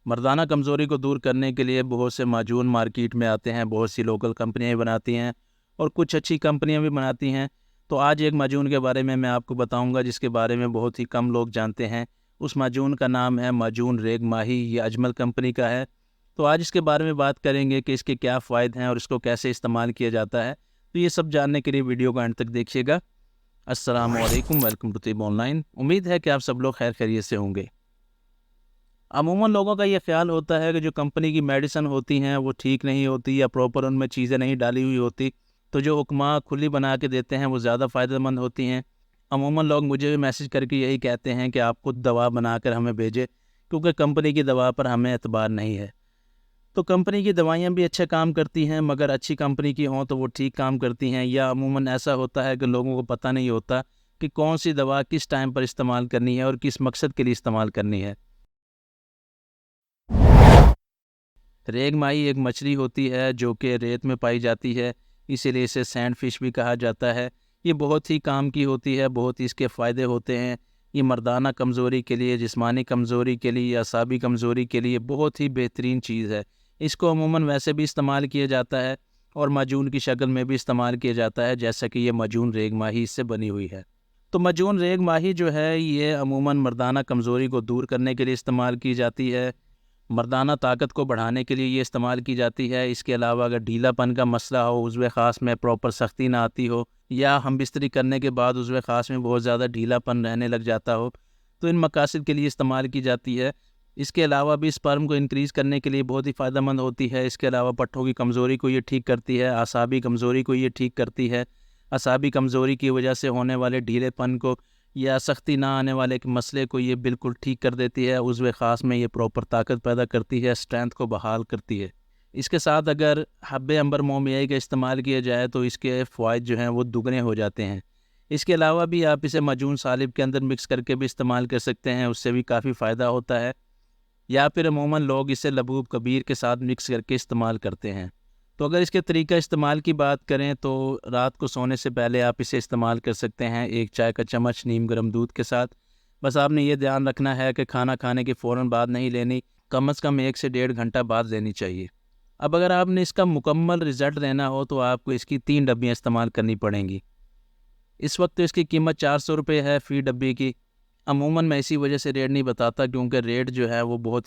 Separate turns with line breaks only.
मर्दाना कमज़ोरी को दूर करने के लिए बहुत से माजून मार्केट में आते हैं, बहुत सी लोकल कंपनियाँ बनाती हैं और कुछ अच्छी कंपनियाँ भी बनाती हैं। तो आज एक माजून के बारे में मैं आपको बताऊंगा जिसके बारे में बहुत ही कम लोग जानते हैं। उस माजून का नाम है माजून रेग माही। ये अजमल कंपनी का है। तो आज इसके बारे में बात करेंगे कि इसके क्या फ़ायदे हैं और इसको कैसे इस्तेमाल किया जाता है। तो ये सब जानने के लिए वीडियो को अंत तक देखिएगा। अस्सलाम वालेकुम, वेलकम टू तिब ऑनलाइन। उम्मीद है कि आप सब लोग खैर खैरियत से होंगे। अमूमन लोगों का ये ख्याल होता है कि जो कंपनी की मेडिसिन होती हैं वो ठीक नहीं होती या प्रॉपर उनमें चीज़ें नहीं डाली हुई होती, तो जो हुक्मा खुली बना के देते हैं वो ज़्यादा फ़ायदेमंद होती हैं। अमूमन लोग मुझे भी मैसेज करके यही कहते हैं कि आप खुद दवा बनाकर हमें भेजें, क्योंकि कंपनी की दवा पर हमें एतबार नहीं है। तो कंपनी की दवाइयाँ भी अच्छे काम करती हैं, मगर अच्छी कंपनी की हों तो वो ठीक काम करती हैं, या अमूमन ऐसा होता है कि लोगों को पता नहीं होता कि कौन सी दवा किस टाइम पर इस्तेमाल करनी है और किस मकसद के लिए इस्तेमाल करनी है। रेग माही एक मछली होती है जो कि रेत में पाई जाती है, इसीलिए इसे सैंड फिश भी कहा जाता है। ये बहुत ही काम की होती है, बहुत ही इसके फ़ायदे होते हैं। ये मर्दाना कमज़ोरी के लिए, जिस्मानी कमज़ोरी के लिए या असाबी कमज़ोरी के लिए बहुत ही बेहतरीन चीज़ है। इसको अमूमन वैसे भी इस्तेमाल किया जाता है और माजून की शक्ल में भी इस्तेमाल किया जाता है, जैसा कि ये माजून रेग माही इससे बनी हुई है। तो माजून रेग माही जो है ये अमूमन मर्दाना कमज़ोरी को दूर करने के लिए इस्तेमाल की जाती है। मर्दाना ताकत को बढ़ाने के लिए ये इस्तेमाल की जाती है। इसके अलावा अगर ढीलापन का मसला हो, उज़्व ख़ास में प्रॉपर सख्ती ना आती हो, या हम बिस्तरी करने के बाद उज़्व ख़ास में बहुत ज़्यादा ढीलापन रहने लग जाता हो, तो इन मकासद के लिए इस्तेमाल की जाती है। इसके अलावा भी स्पर्म को इंक्रीज़ करने के लिए बहुत ही फ़ायदेमंद होती है। इसके अलावा पट्ठों की कमज़ोरी को ये ठीक करती है, असाबी कमज़ोरी को ये ठीक करती है। असाबी कमज़ोरी की वजह से होने वाले ढीलेपन को या सख्ती ना आने वाले एक मसले को ये बिल्कुल ठीक कर देती है। उज़्व ख़ास में ये प्रॉपर ताकत पैदा करती है, स्ट्रेंथ को बहाल करती है। इसके साथ अगर हब्बे अंबर मोमियाई का इस्तेमाल किया जाए तो इसके फ़वाइद जो हैं वो दुगने हो जाते हैं। इसके अलावा भी आप इसे माजून सालिब के अंदर मिक्स करके भी इस्तेमाल कर सकते हैं, उससे भी काफ़ी फ़ायदा होता है। या फिर अमूमन लोग इसे लबूब कबीर के साथ मिक्स करके इस्तेमाल करते हैं। तो अगर इसके तरीका इस्तेमाल की बात करें तो रात को सोने से पहले आप इसे इस्तेमाल कर सकते हैं 1 चाय का चम्मच नीम गर्म दूध के साथ। बस आपने ये ध्यान रखना है कि खाना खाने के फ़ौरन बाद नहीं लेनी, कम से कम 1 से 1.5 घंटा बाद लेनी चाहिए। अब अगर आपने इसका मुकम्मल रिज़ल्ट लेना हो तो आपको इसकी 3 डब्बियाँ इस्तेमाल करनी पड़ेंगी। इस वक्त तो इसकी कीमत 400 रुपये है फ़ी डब्बी की। अमूमन मैं इसी वजह से रेट नहीं बताता क्योंकि रेट जो है वो बहुत ही